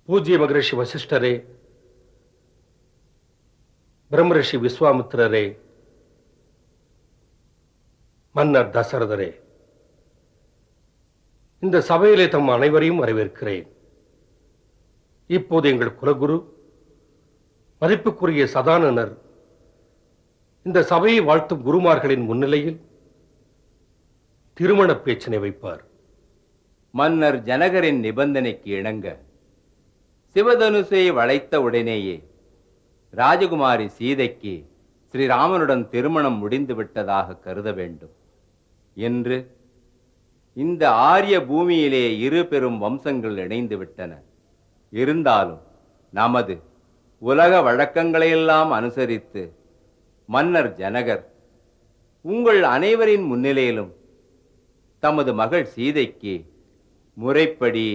பூஜ்ய மகரிஷி வசிஷ்டரே, பிரம்மரிஷி விஸ்வாமித்திரரே, மன்னர் தசரதரே, இந்த சபையிலே தம் அனைவரையும் வரவேற்கிறேன். இப்போது எங்கள் குலகுரு மதிப்புக்குரிய சதானனர் இந்த சபையை வாழ்த்தும் குருமார்களின் முன்னிலையில் திருமண பேச்சினை வைப்பார். மன்னர் ஜனகரின் நிபந்தனைக்கு இணங்க சிவதனுசை வளைத்த உடனேயே ராஜகுமாரி சீதைக்கு ஸ்ரீராமனுடன் திருமணம் முடிந்து விட்டதாக கருத வேண்டும் என்று இந்த ஆரிய பூமியிலே இரு பெரும் வம்சங்கள் இணைந்து விட்டன. இருந்தாலும் நமது உலக வழக்கங்களையெல்லாம் அனுசரித்து மன்னர் ஜனகர் உங்கள் அனைவரின் முன்னிலையிலும் தமது மகள் சீதைக்கு முறைப்படி